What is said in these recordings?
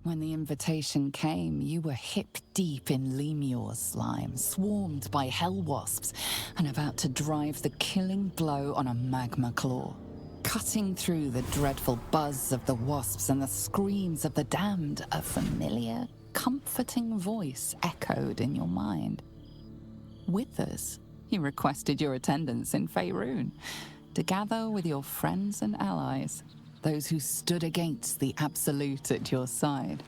When the invitation came, you were hip-deep in Lemur's slime, swarmed by hell wasps, and about to drive the killing blow on a magma claw. Cutting through the dreadful buzz of the wasps and the screams of the damned, a familiar, comforting voice echoed in your mind. Withers, he requested your attendance in Faerun, to gather with your friends and allies, those who stood against the Absolute at your side.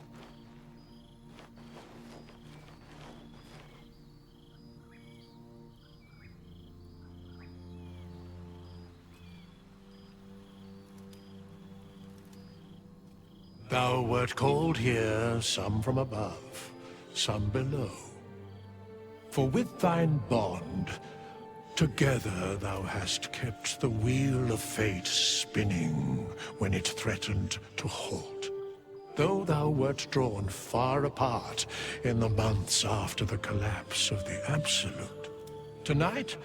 Thou wert called here, some from above, some below. For with thine bond, together thou hast kept the wheel of fate spinning when it threatened to halt. Though thou wert drawn far apart in the months after the collapse of the Absolute, tonight,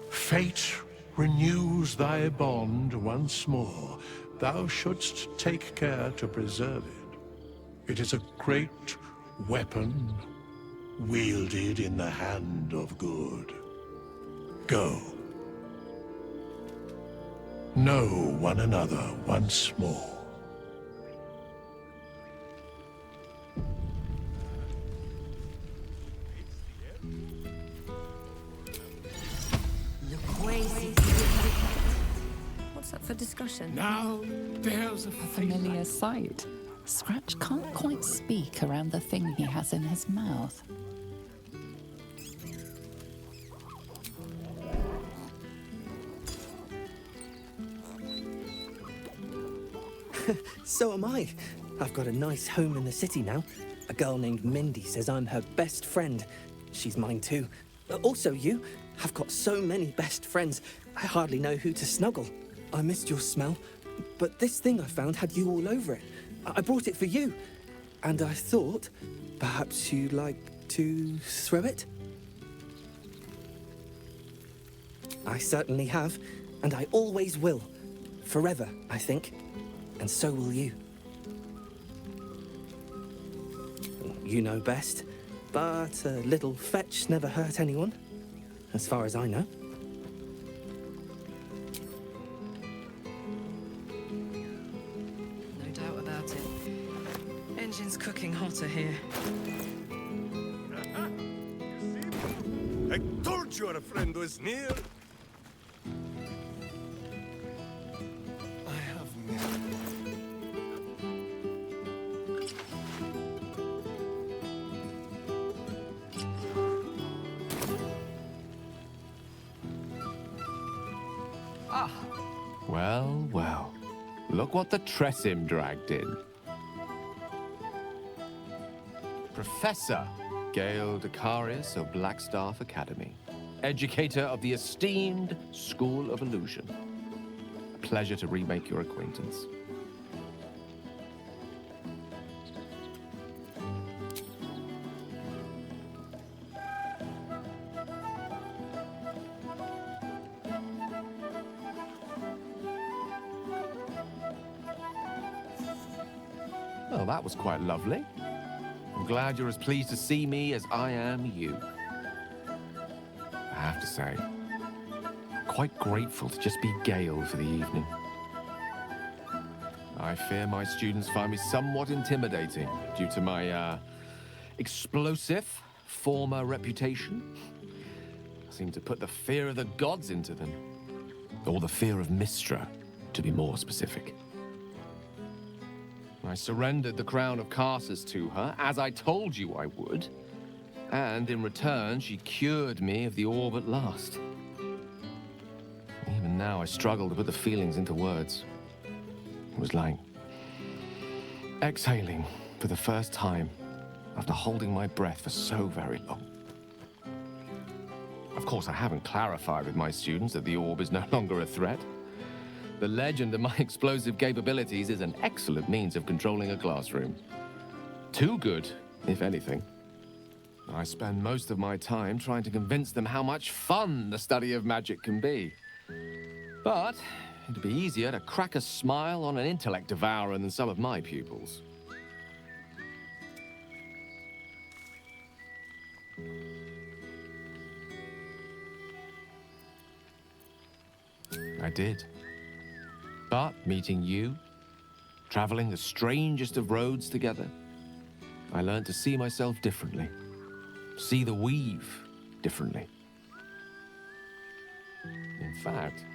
fate renews thy bond once more. Thou shouldst take care to preserve it. It is a great weapon, wielded in the hand of good. Go. Know one another once more. What's up for discussion? Now, there's a Familiar sight. Scratch can't quite speak around the thing he has in his mouth. So am I. I've got a nice home in the city now. A girl named Mindy says I'm her best friend. She's mine too. Also you. I've got so many best friends, I hardly know who to snuggle. I missed your smell, but this thing I found had you all over it. I brought it for you. And I thought, perhaps you'd like to throw it? I certainly have, and I always will. Forever, I think. And so will you. You know best, but a little fetch never hurt anyone, as far as I know. No doubt about it. Engine's cooking hotter here. I told you our friend was near. I have missed. Well, well. Look what the Tressim dragged in. Professor Gale Decarius of Blackstaff Academy. Educator of the esteemed School of Illusion. A pleasure to remake your acquaintance. Well, that was quite lovely. I'm glad you're as pleased to see me as I am you. I have to say, quite grateful to just be Gale for the evening. I fear my students find me somewhat intimidating due to my, explosive former reputation. I seem to put the fear of the gods into them. Or the fear of Mystra, to be more specific. I surrendered the crown of Carsus to her, as I told you I would. And in return, she cured me of the orb at last. Even now, I struggle to put the feelings into words. It was like exhaling for the first time after holding my breath for so very long. Of course, I haven't clarified with my students that the orb is no longer a threat. The legend of my explosive capabilities is an excellent means of controlling a classroom. Too good, if anything. I spend most of my time trying to convince them how much fun the study of magic can be. But it'd be easier to crack a smile on an intellect devourer than some of my pupils. I did. But meeting you, traveling the strangest of roads together, I learned to see myself differently. See the weave differently. In fact,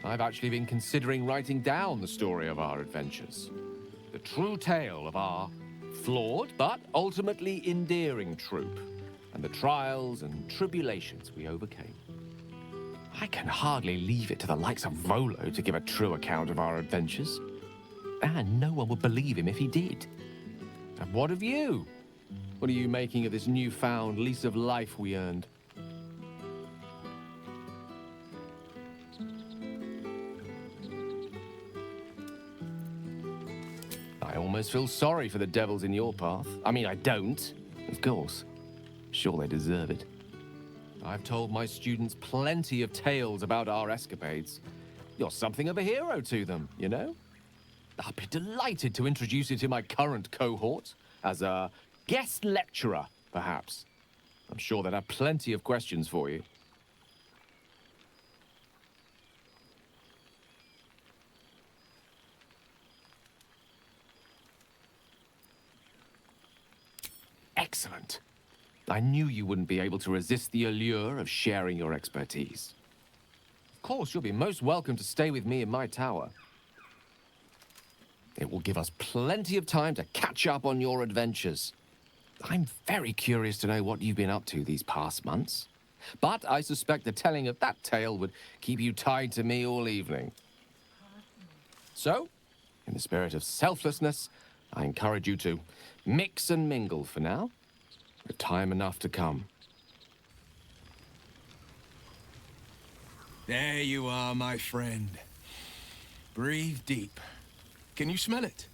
I've actually been considering writing down the story of our adventures. The true tale of our flawed but ultimately endearing troop, and the trials and tribulations we overcame. I can hardly leave it to the likes of Volo to give a true account of our adventures. And no one would believe him if he did. And what of you? What are you making of this newfound lease of life we earned? I almost feel sorry for the devils in your path. I mean, I don't, of course. Sure, they deserve it. I've told my students plenty of tales about our escapades. You're something of a hero to them, you know? I'll be delighted to introduce you to my current cohort as a guest lecturer, perhaps. I'm sure they'd have plenty of questions for you. Excellent. I knew you wouldn't be able to resist the allure of sharing your expertise. Of course, you'll be most welcome to stay with me in my tower. It will give us plenty of time to catch up on your adventures. I'm very curious to know what you've been up to these past months. But I suspect the telling of that tale would keep you tied to me all evening. So, in the spirit of selflessness, I encourage you to mix and mingle for now, with time enough to come. There you are, my friend. Breathe deep. Can you smell it?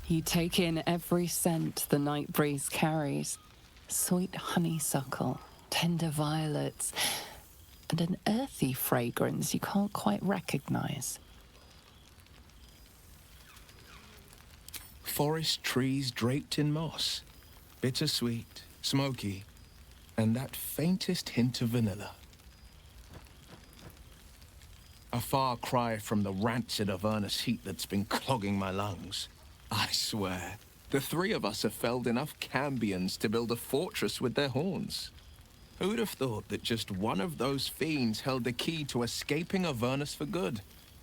You take in every scent the night breeze carries. Sweet honeysuckle, tender violets, and an earthy fragrance you can't quite recognize. Forest trees draped in moss. Bittersweet, smoky, and that faintest hint of vanilla. A far cry from the rancid Avernus heat that's been clogging my lungs. I swear, the three of us have felled enough cambions to build a fortress with their horns. Who'd have thought that just one of those fiends held the key to escaping Avernus for good?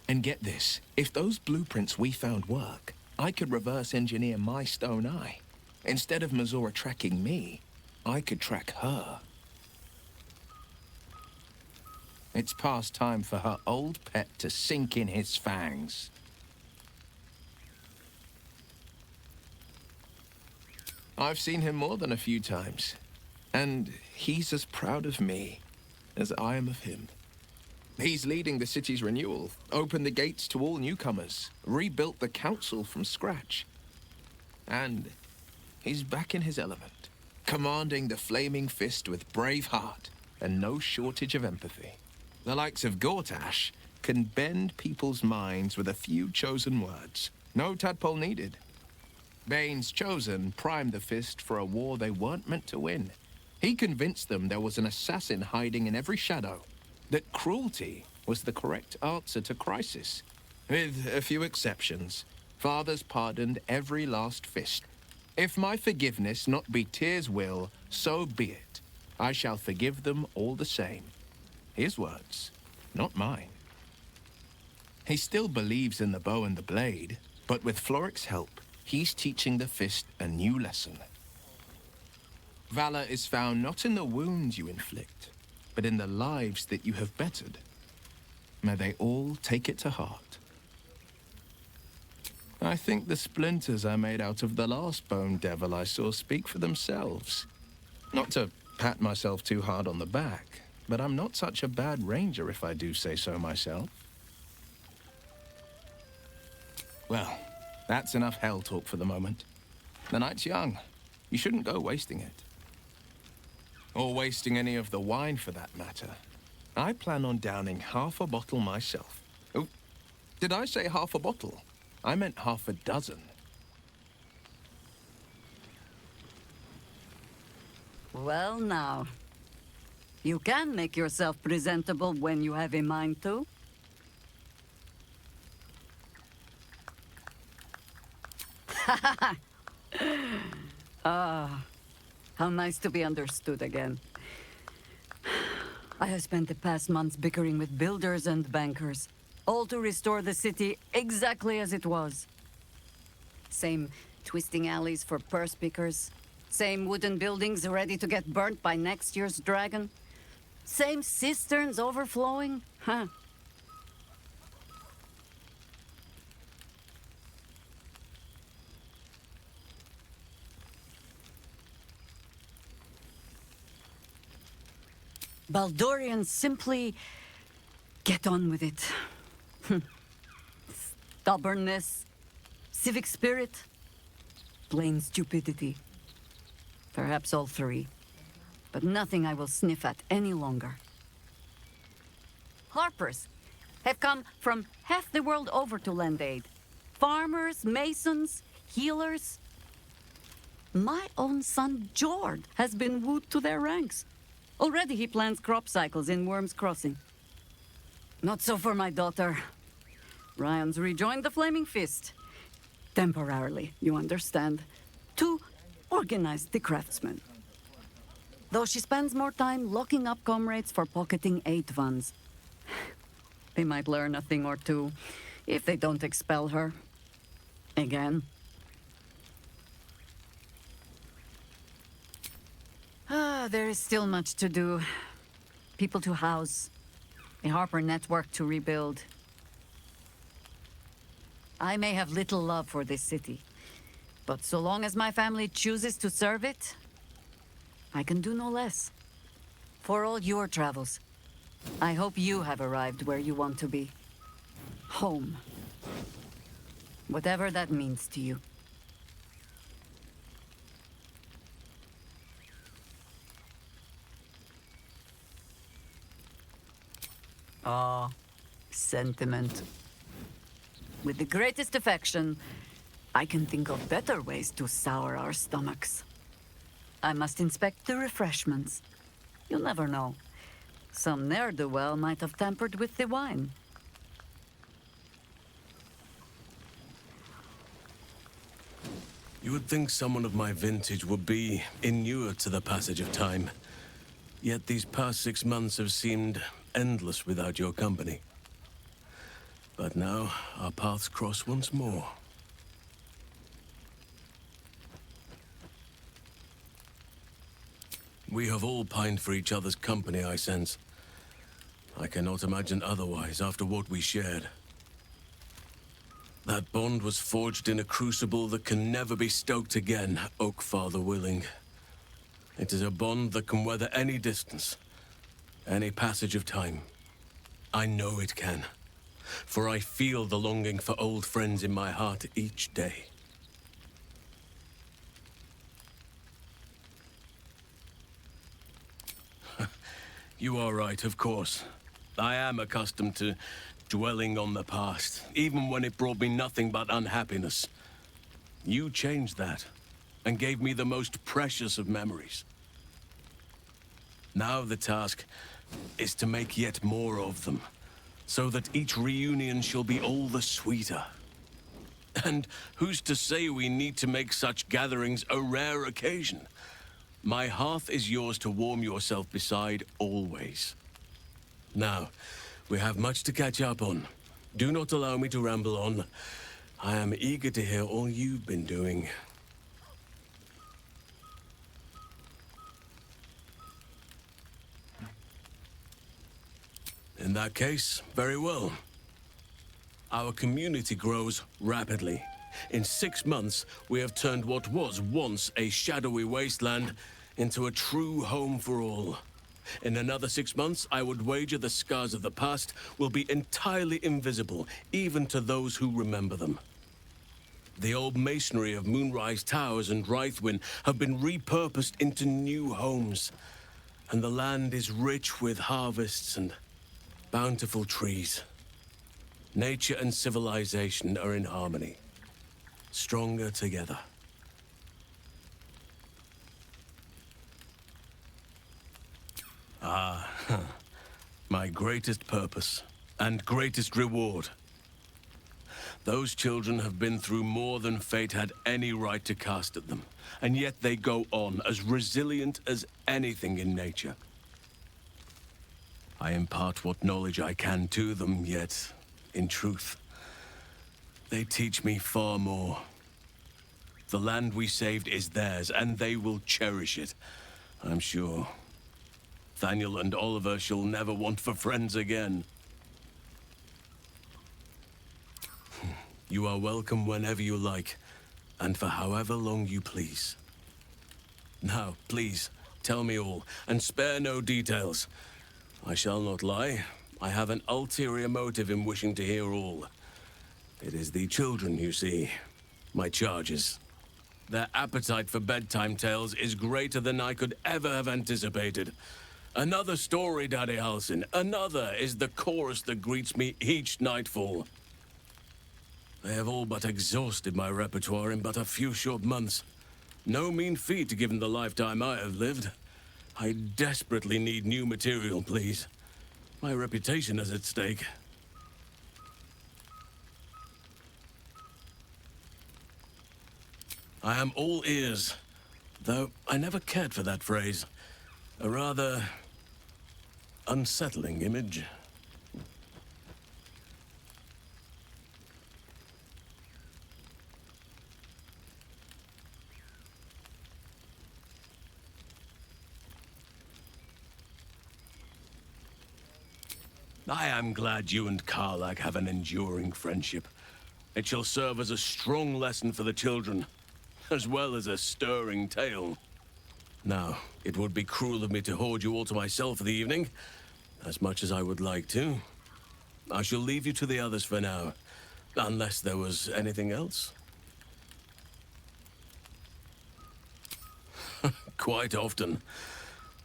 And get this, if those blueprints we found work, I could reverse engineer my stone eye. Instead of Mazora tracking me, I could track her. It's past time for her old pet to sink in his fangs. I've seen him more than a few times, and he's as proud of me as I am of him. He's leading the city's renewal, opened the gates to all newcomers, rebuilt the council from scratch. And he's back in his element, commanding the Flaming Fist with brave heart and no shortage of empathy. The likes of Gortash can bend people's minds with a few chosen words. No tadpole needed. Bane's Chosen primed the Fist for a war they weren't meant to win. He convinced them there was an assassin hiding in every shadow, that cruelty was the correct answer to crisis. With a few exceptions, fathers pardoned every last Fist. If my forgiveness not be Tyr's will, so be it. I shall forgive them all the same. His words, not mine. He still believes in the bow and the blade, but with Floric's help, he's teaching the Fist a new lesson. Valor is found not in the wounds you inflict, but in the lives that you have bettered. May they all take it to heart. I think the splinters I made out of the last bone devil I saw speak for themselves. Not to pat myself too hard on the back, but I'm not such a bad ranger if I do say so myself. Well, that's enough hell talk for the moment. The night's young. You shouldn't go wasting it. Or wasting any of the wine for that matter. I plan on downing half a bottle myself. Oh, did I say half a bottle? I meant half a dozen. Well, now. You can make yourself presentable when you have a mind to. Ah, how nice to be understood again. I have spent the past months bickering with builders and bankers, all to restore the city exactly as it was. Same twisting alleys for purse pickers, same wooden buildings ready to get burnt by next year's dragon, same cisterns overflowing, huh? Baldurians simply get on with it. Stubbornness, civic spirit, plain stupidity. Perhaps all three, but nothing I will sniff at any longer. Harpers have come from half the world over to lend aid. Farmers, masons, healers. My own son, Jord, has been wooed to their ranks. Already he plans crop cycles in Worm's Crossing. Not so for my daughter. Ryan's rejoined the Flaming Fist. Temporarily, you understand. To organize the craftsmen. Though she spends more time locking up comrades for pocketing aid funds. They might learn a thing or two, if they don't expel her. Again. There is still much to do. People to house. A Harper network to rebuild. I may have little love for this city, but so long as my family chooses to serve it, I can do no less. For all your travels, I hope you have arrived where you want to be. Home. Whatever that means to you. Ah, sentiment. With the greatest affection, I can think of better ways to sour our stomachs. I must inspect the refreshments. You'll never know. Some ne'er-do-well might have tampered with the wine. You would think someone of my vintage would be inured to the passage of time. Yet these past 6 months have seemed endless without your company. But now, our paths cross once more. We have all pined for each other's company, I sense. I cannot imagine otherwise after what we shared. That bond was forged in a crucible that can never be stoked again, Oak Father willing. It is a bond that can weather any distance, any passage of time. I know it can, for I feel the longing for old friends in my heart each day. You are right, of course. I am accustomed to dwelling on the past, even when it brought me nothing but unhappiness. You changed that, and gave me the most precious of memories. Now the task is to make yet more of them, so that each reunion shall be all the sweeter. And who's to say we need to make such gatherings a rare occasion? My hearth is yours to warm yourself beside always. Now, we have much to catch up on. Do not allow me to ramble on. I am eager to hear all you've been doing. In that case, very well. Our community grows rapidly. In 6 months, we have turned what was once a shadowy wasteland into a true home for all. In another 6 months, I would wager the scars of the past will be entirely invisible, even to those who remember them. The old masonry of Moonrise Towers and Rythwin have been repurposed into new homes, and the land is rich with harvests and bountiful trees. Nature and civilization are in harmony. Stronger together. Ah, my greatest purpose and greatest reward. Those children have been through more than fate had any right to cast at them, and yet they go on as resilient as anything in nature. I impart what knowledge I can to them, yet, in truth, they teach me far more. The land we saved is theirs, and they will cherish it, I'm sure. Thaniel and Oliver shall never want for friends again. You are welcome whenever you like, and for however long you please. Now, please, tell me all, and spare no details. I shall not lie. I have an ulterior motive in wishing to hear all. It is the children, you see. My charges. Their appetite for bedtime tales is greater than I could ever have anticipated. Another story, Daddy Halsin. Another is the chorus that greets me each nightfall. They have all but exhausted my repertoire in but a few short months. No mean feat given the lifetime I have lived. I desperately need new material, please. My reputation is at stake. I am all ears, though I never cared for that phrase. A rather unsettling image. I am glad you and Karlak have an enduring friendship. It shall serve as a strong lesson for the children, as well as a stirring tale. Now, it would be cruel of me to hoard you all to myself for the evening, as much as I would like to. I shall leave you to the others for now, unless there was anything else. Quite often.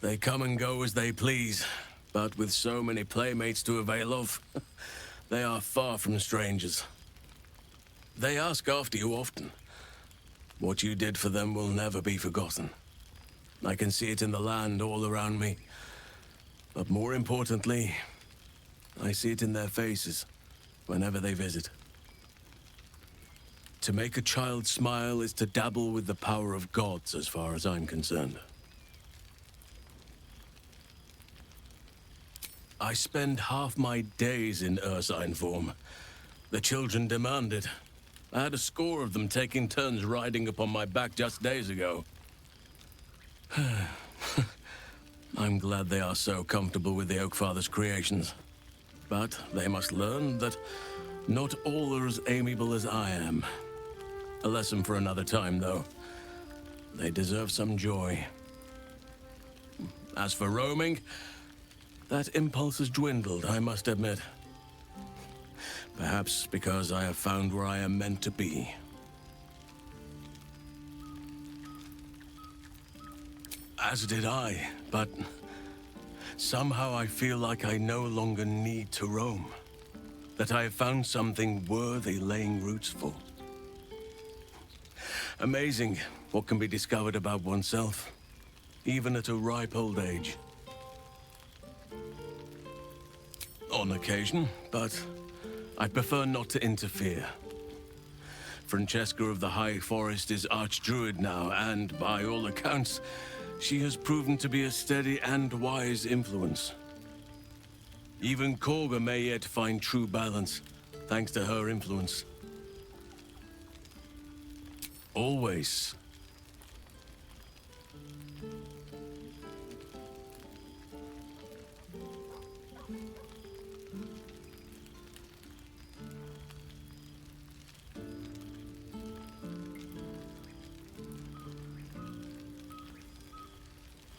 They come and go as they please. But with so many playmates to avail of, they are far from strangers. They ask after you often. What you did for them will never be forgotten. I can see it in the land all around me. But more importantly, I see it in their faces whenever they visit. To make a child smile is to dabble with the power of gods, as far as I'm concerned. I spend half my days in Ursine form. The children demand it. I had a score of them taking turns riding upon my back just days ago. I'm glad they are so comfortable with the Oakfather's creations. But they must learn that not all are as amiable as I am. A lesson for another time, though. They deserve some joy. As for roaming, that impulse has dwindled, I must admit. Perhaps because I have found where I am meant to be. As did I, but somehow I feel like I no longer need to roam. That I have found something worthy laying roots for. Amazing what can be discovered about oneself, even at a ripe old age. On occasion, but I prefer not to interfere. Francesca of the High Forest is Archdruid now, and by all accounts, she has proven to be a steady and wise influence. Even Korga may yet find true balance, thanks to her influence. Always.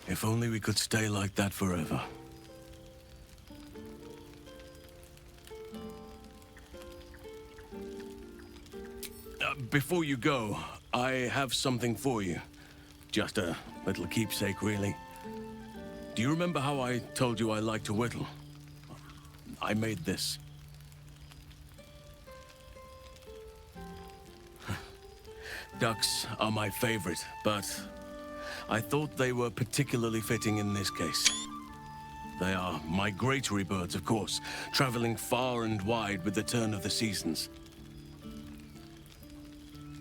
If only we could stay like that forever. Before you go, I have something for you. Just a little keepsake, really. Do you remember how I told you I like to whittle? I made this. Ducks are my favorite, but I thought they were particularly fitting in this case. They are migratory birds, of course, traveling far and wide with the turn of the seasons.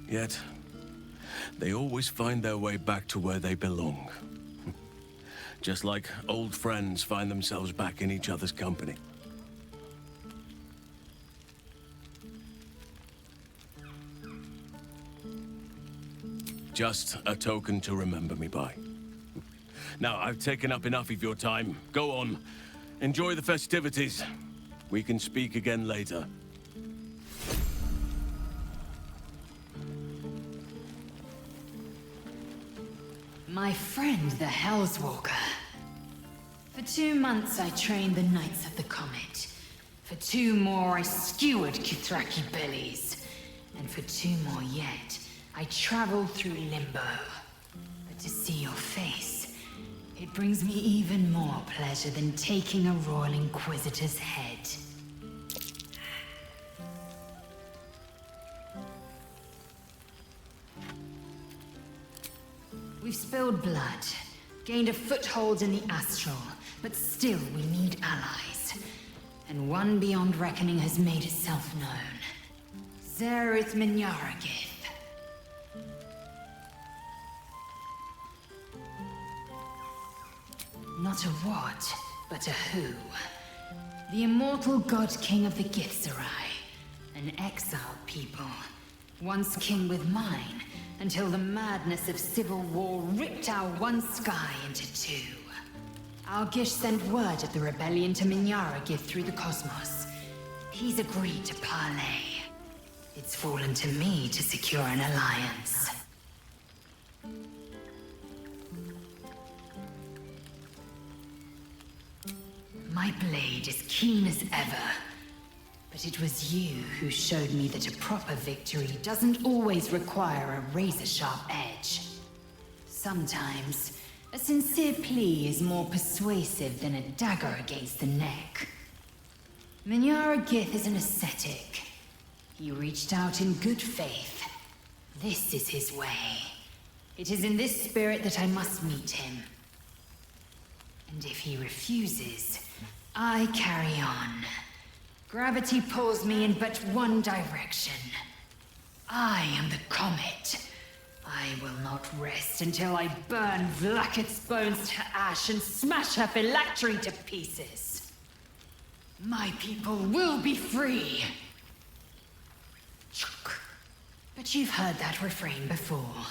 Yet, they always find their way back to where they belong. Just like old friends find themselves back in each other's company. Just a token to remember me by. Now, I've taken up enough of your time. Go on. Enjoy the festivities. We can speak again later. My friend, the Hellswalker. For 2 months I trained the Knights of the Comet. For 2 more I skewered Kithraki bellies. And for 2 more yet, I traveled through Limbo. But to see your face, it brings me even more pleasure than taking a Royal Inquisitor's head. We've spilled blood, gained a foothold in the Astral, but still we need allies. And one beyond reckoning has made itself known. Zerith Minyaragith. Not a what, but a who. The immortal god king of the Githzerai. An exiled people. Once king with mine, until the madness of civil war ripped our one sky into 2. Algish sent word of the rebellion to Minyaragith through the cosmos. He's agreed to parley. It's fallen to me to secure an alliance. My blade is keen as ever. But it was you who showed me that a proper victory doesn't always require a razor-sharp edge. Sometimes, a sincere plea is more persuasive than a dagger against the neck. Minyaragith is an ascetic. He reached out in good faith. This is his way. It is in this spirit that I must meet him. And if he refuses, I carry on. Gravity pulls me in but one direction. I am the comet. I will not rest until I burn Vlaakith's bones to ash and smash her phylactery to pieces. My people will be free. But you've heard that refrain before.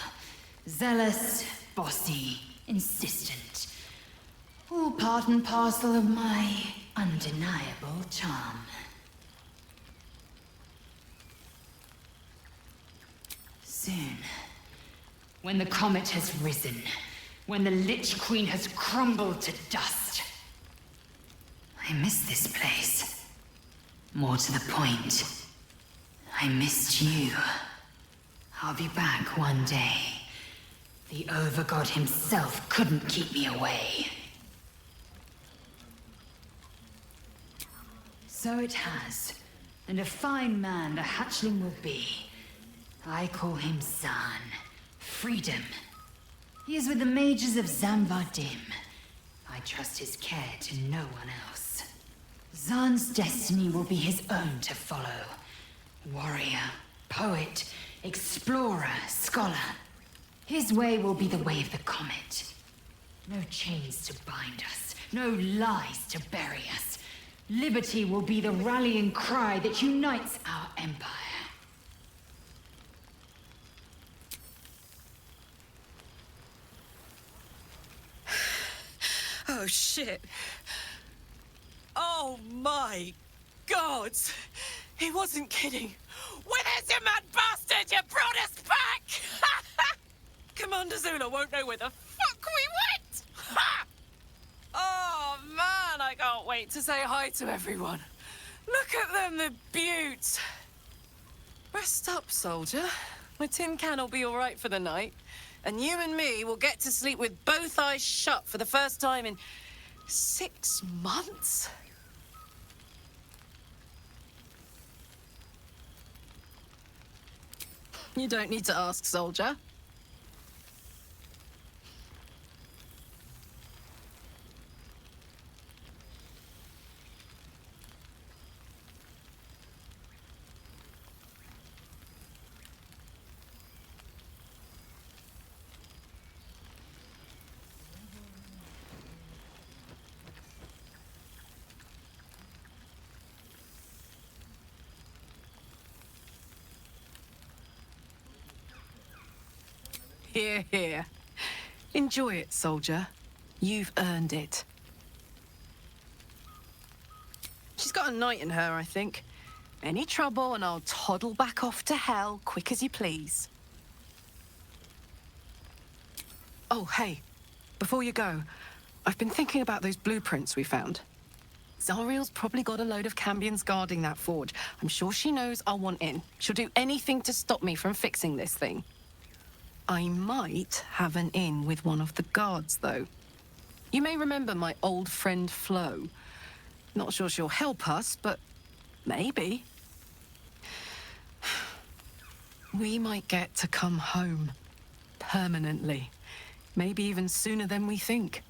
Zealous, bossy, insistent. All part and parcel of my undeniable charm. Soon, when the comet has risen, when the Lich Queen has crumbled to dust, I miss this place. More to the point, I missed you. I'll be back one day. The Overgod himself couldn't keep me away. So it has, and a fine man the hatchling will be. I call him Zaan. Freedom. He is with the mages of Zamvardim. I trust his care to no one else. Zaan's destiny will be his own to follow. Warrior, poet, explorer, scholar. His way will be the way of the comet. No chains to bind us, no lies to bury us. Liberty will be the rallying cry that unites our empire. Oh, shit. Oh, my God. He wasn't kidding. Where's your mad bastard? You brought us back! Commander Zula won't know where the fuck we went! Ha! Oh, man, I can't wait to say hi to everyone. Look at them, the beauts. Rest up, soldier. My tin can will be all right for the night. And you and me will get to sleep with both eyes shut for the first time in 6 months? You don't need to ask, soldier. Here, here. Enjoy it, soldier. You've earned it. She's got a knight in her, I think. Any trouble and I'll toddle back off to hell quick as you please. Oh, hey. Before you go, I've been thinking about those blueprints we found. Zariel's probably got a load of Cambions guarding that forge. I'm sure she knows I'll want in. She'll do anything to stop me from fixing this thing. I might have an in with one of the guards, though. You may remember my old friend Flo. Not sure she'll help us, but maybe. We might get to come home. Permanently. Maybe even sooner than we think.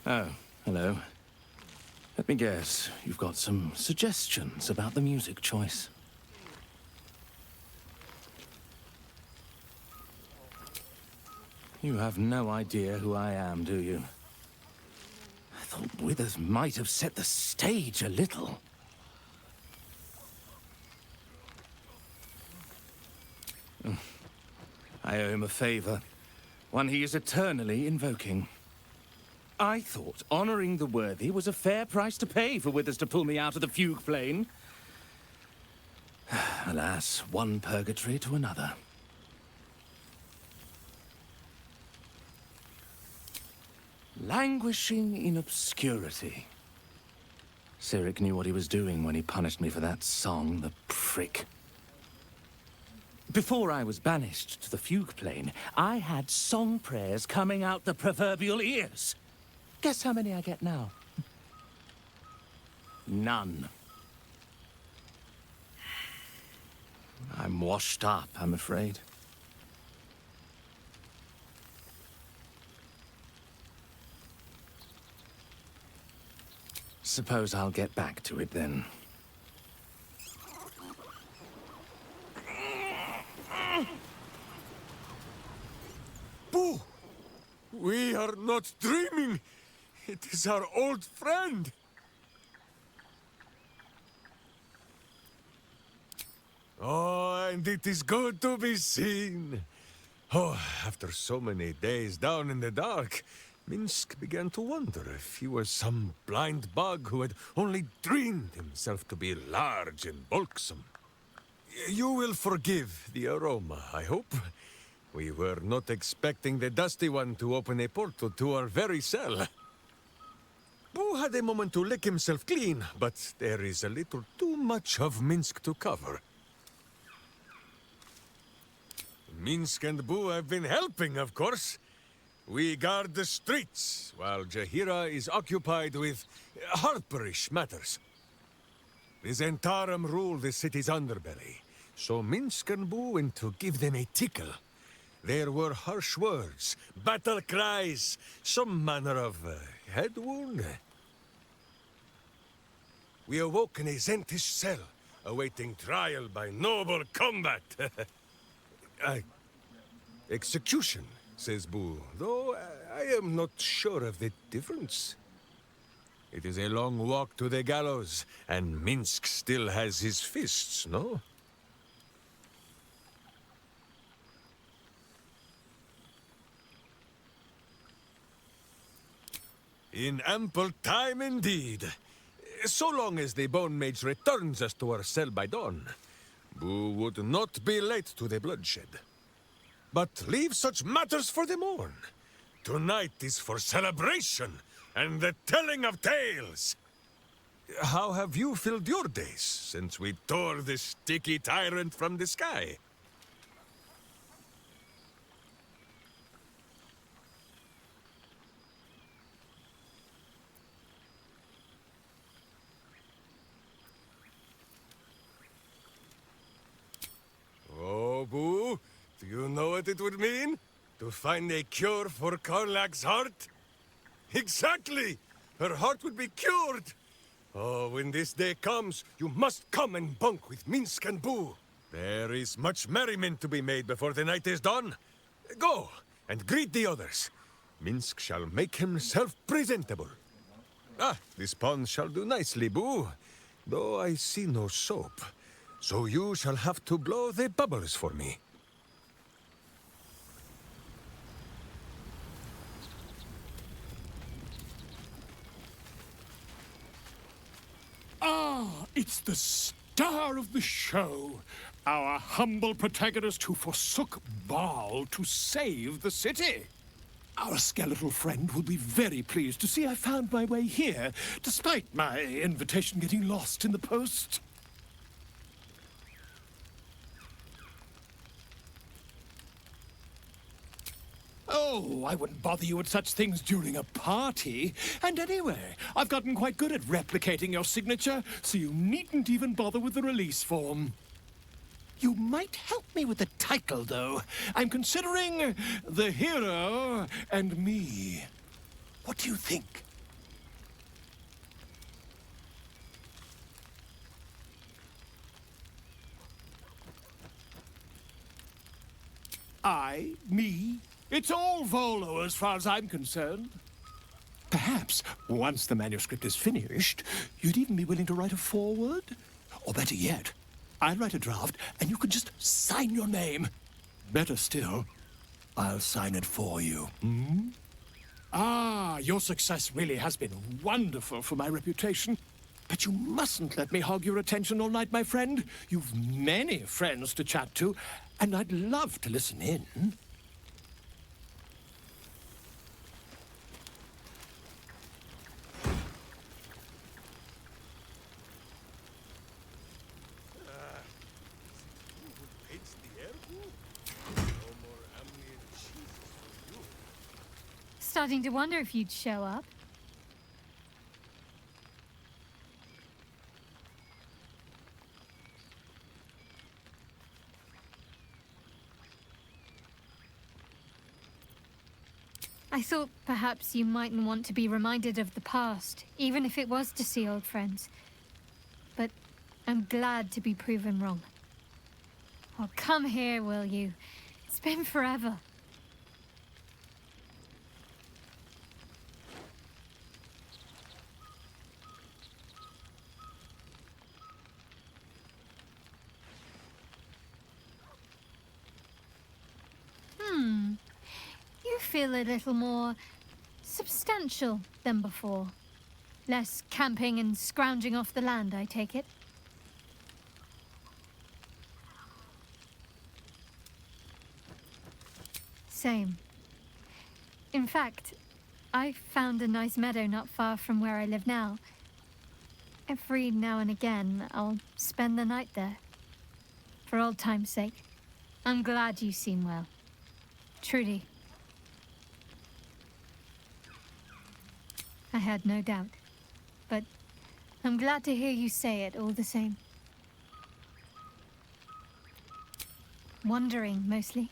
Oh, hello. Let me guess, you've got some suggestions about the music choice. You have no idea who I am, do you? I thought Withers might have set the stage a little. I owe him a favor, one he is eternally invoking. I thought honoring the worthy was a fair price to pay for Withers to pull me out of the fugue plane. Alas, one purgatory to another. Languishing in obscurity. Cyric knew what he was doing when he punished me for that song, the prick. Before I was banished to the fugue plane, I had song prayers coming out the proverbial ears. Guess how many I get now? None. I'm washed up, I'm afraid. Suppose I'll get back to it then. Boo! We are not dreaming! It is our old friend! Oh, and it is good to be seen. Oh, after so many days down in the dark, Minsk began to wonder if he was some blind bug who had only dreamed himself to be large and bulksome. You will forgive the aroma, I hope. We were not expecting the Dusty One to open a portal to our very cell. Boo had a moment to lick himself clean, but there is a little too much of Minsk to cover. Minsk and Boo have been helping, of course. We guard the streets, while Jahira is occupied with harperish matters. The Zentarum rule the city's underbelly, so Minsk and Boo went to give them a tickle. There were harsh words, battle cries, some manner of head wound. We awoke in a Zentish cell, awaiting trial by noble combat. Execution, says Boo, though I am not sure of the difference. It is a long walk to the gallows, and Minsk still has his fists, no? In ample time indeed. So long as the Bone Mage returns us to our cell by dawn, Boo would not be late to the bloodshed. But leave such matters for the morn. Tonight is for celebration and the telling of tales. How have you filled your days since we tore this sticky tyrant from the sky? Oh, Boo, do you know what it would mean? To find a cure for Karlach's heart? Exactly! Her heart would be cured! Oh, when this day comes, you must come and bunk with Minsk and Boo. There is much merriment to be made before the night is done. Go, and greet the others. Minsk shall make himself presentable. Ah, this pond shall do nicely, Boo. Though I see no soap. So you shall have to blow the bubbles for me. Ah, it's the star of the show. Our humble protagonist who forsook Baal to save the city. Our skeletal friend will be very pleased to see I found my way here, despite my invitation getting lost in the post. Oh, I wouldn't bother you with such things during a party. And anyway, I've gotten quite good at replicating your signature, so you needn't even bother with the release form. You might help me with the title, though. I'm considering The Hero and Me. What do you think? Me. It's all Volo as far as I'm concerned. Perhaps, once the manuscript is finished, you'd even be willing to write a foreword? Or better yet, I'll write a draft and you can just sign your name. Better still, I'll sign it for you. Hmm? Ah, your success really has been wonderful for my reputation. But you mustn't let me hog your attention all night, my friend. You've many friends to chat to, and I'd love to listen in. Starting to wonder if you'd show up. I thought perhaps you mightn't want to be reminded of the past, even if it was to see old friends. But I'm glad to be proven wrong. Oh, come here, will you? It's been forever. You feel a little more substantial than before. Less camping and scrounging off the land, I take it. Same. In fact, I found a nice meadow not far from where I live now. Every now and again, I'll spend the night there. For old time's sake. I'm glad you seem well. Trudy. I had no doubt. But I'm glad to hear you say it all the same. Wandering, mostly.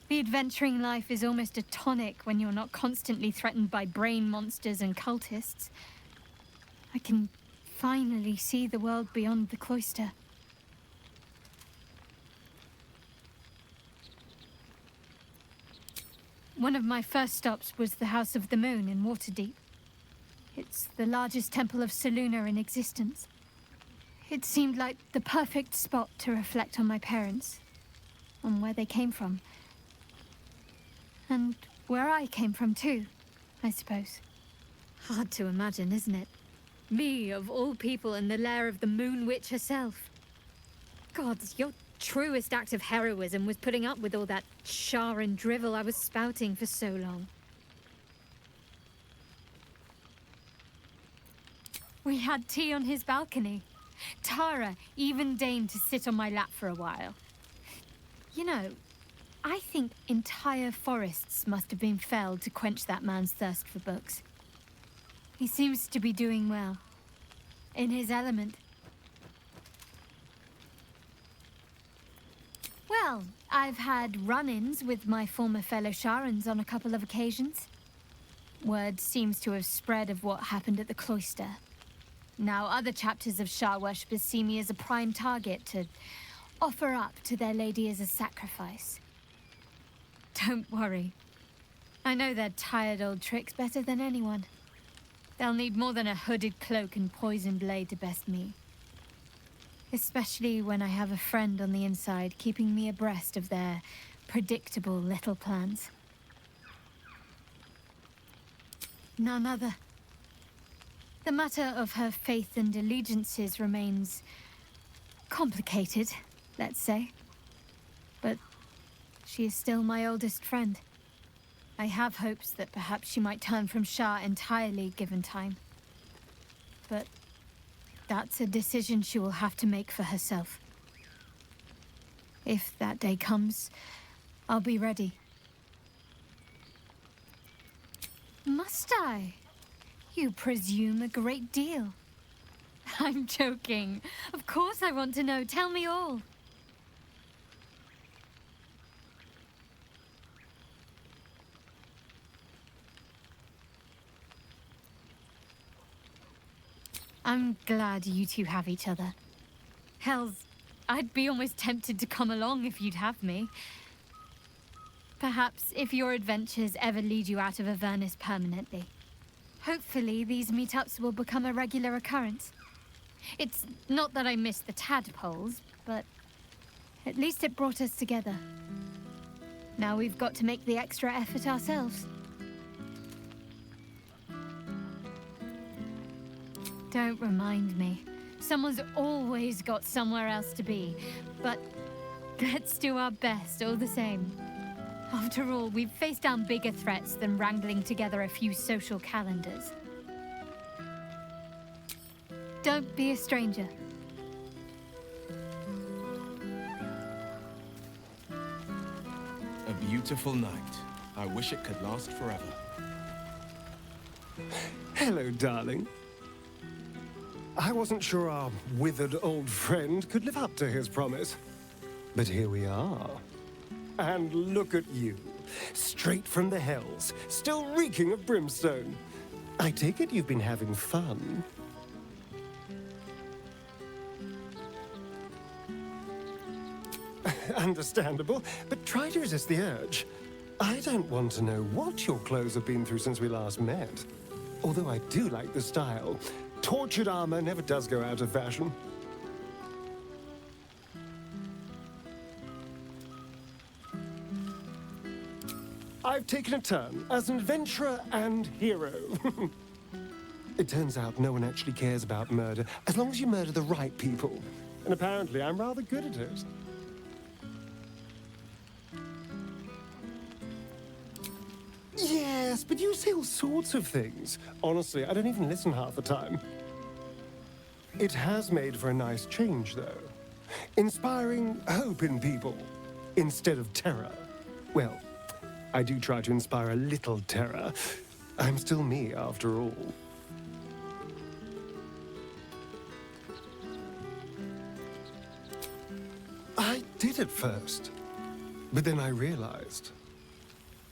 The adventuring life is almost a tonic when you're not constantly threatened by brain monsters and cultists. I can finally see the world beyond the cloister. One of my first stops was the House of the Moon in Waterdeep. It's the largest temple of Selûne in existence. It seemed like the perfect spot to reflect on my parents, on where they came from. And where I came from too, I suppose. Hard to imagine, isn't it? Me, of all people, in the lair of the Moon Witch herself. God, your truest act of heroism was putting up with all that char and drivel I was spouting for so long. We had tea on his balcony. Tara even deigned to sit on my lap for a while. You know, I think entire forests must have been felled to quench that man's thirst for books. He seems to be doing well. In his element. Well, I've had run-ins with my former fellow Sharans on a couple of occasions. Word seems to have spread of what happened at the cloister. Now other chapters of Shar worshippers see me as a prime target to offer up to their lady as a sacrifice. Don't worry. I know their tired old tricks better than anyone. They'll need more than a hooded cloak and poison blade to best me. Especially when I have a friend on the inside keeping me abreast of their predictable little plans. None other. The matter of her faith and allegiances remains complicated, let's say. But she is still my oldest friend. I have hopes that perhaps she might turn from Shar entirely given time. But that's a decision she will have to make for herself. If that day comes, I'll be ready. Must I? You presume a great deal. I'm joking. Of course I want to know. Tell me all. I'm glad you two have each other. Hells, I'd be almost tempted to come along if you'd have me. Perhaps if your adventures ever lead you out of Avernus permanently. Hopefully these meetups will become a regular occurrence. It's not that I miss the tadpoles, but at least it brought us together. Now we've got to make the extra effort ourselves. Don't remind me. Someone's always got somewhere else to be, but let's do our best all the same. After all, we've faced down bigger threats than wrangling together a few social calendars. Don't be a stranger. A beautiful night. I wish it could last forever. Hello, darling. I wasn't sure our withered old friend could live up to his promise. But here we are. And look at you. Straight from the hells, still reeking of brimstone. I take it you've been having fun. Understandable, but try to resist the urge. I don't want to know what your clothes have been through since we last met. Although I do like the style. Tortured armor never does go out of fashion. I've taken a turn as an adventurer and hero. It turns out no one actually cares about murder, as long as you murder the right people. And apparently I'm rather good at it. Yes, but you say all sorts of things. Honestly, I don't even listen half the time. It has made for a nice change, though. Inspiring hope in people, instead of terror. Well, I do try to inspire a little terror. I'm still me, after all. I did at first, but then I realized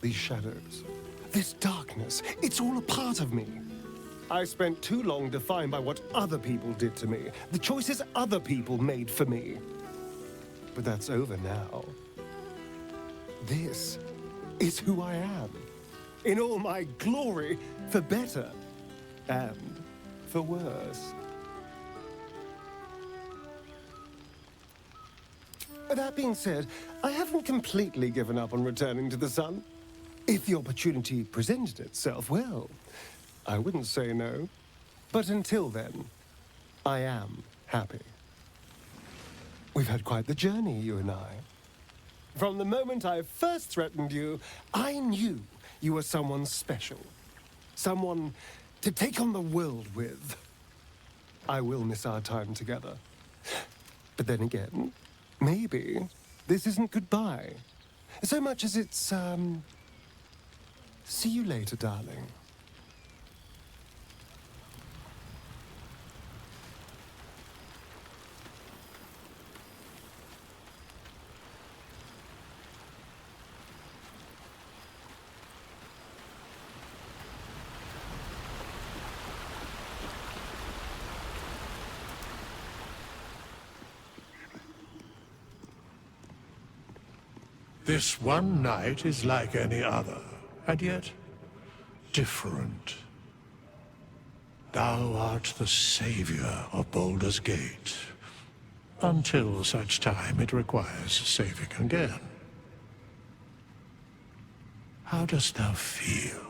these shadows, this darkness, it's all a part of me. I spent too long defined by what other people did to me, the choices other people made for me. But that's over now. This is who I am, in all my glory, for better and for worse. That being said, I haven't completely given up on returning to the sun. If the opportunity presented itself, well, I wouldn't say no. But until then, I am happy. We've had quite the journey, you and I. From the moment I first threatened you, I knew you were someone special. Someone to take on the world with. I will miss our time together. But then again, maybe this isn't goodbye. So much as it's, see you later, darling. This one night is like any other, and yet different. Thou art the savior of Baldur's Gate, until such time it requires saving again. How dost thou feel?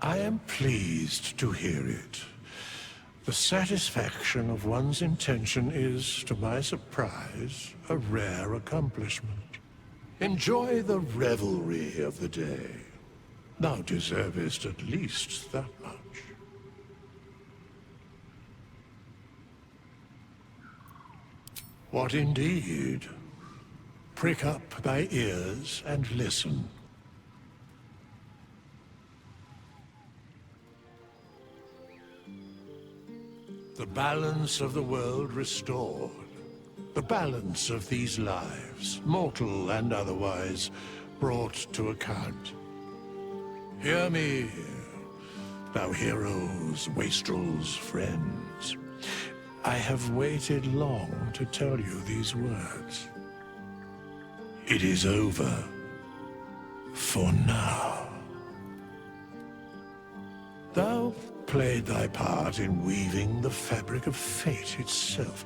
I am pleased to hear it. The satisfaction of one's intention is, to my surprise, a rare accomplishment. Enjoy the revelry of the day. Thou deservest at least that much. What indeed? Prick up thy ears and listen. The balance of the world restored. The balance of these lives, mortal and otherwise, brought to account. Hear me, thou heroes, wastrels, friends. I have waited long to tell you these words. It is over. For now. Thou played thy part in weaving the fabric of fate itself,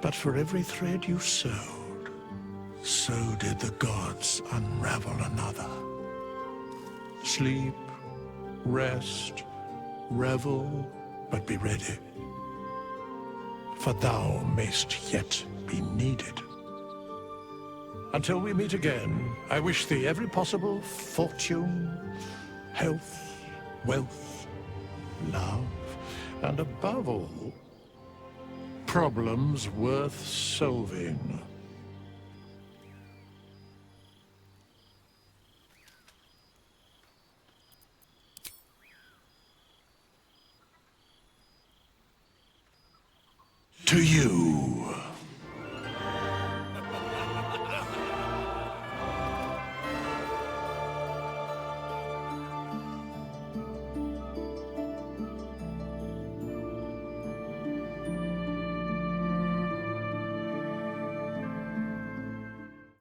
but for every thread you sewed, so did the gods unravel another. Sleep, rest, revel, but be ready. For thou mayst yet be needed. Until we meet again, I wish thee every possible fortune, health, wealth, love, and above all, problems worth solving. To you.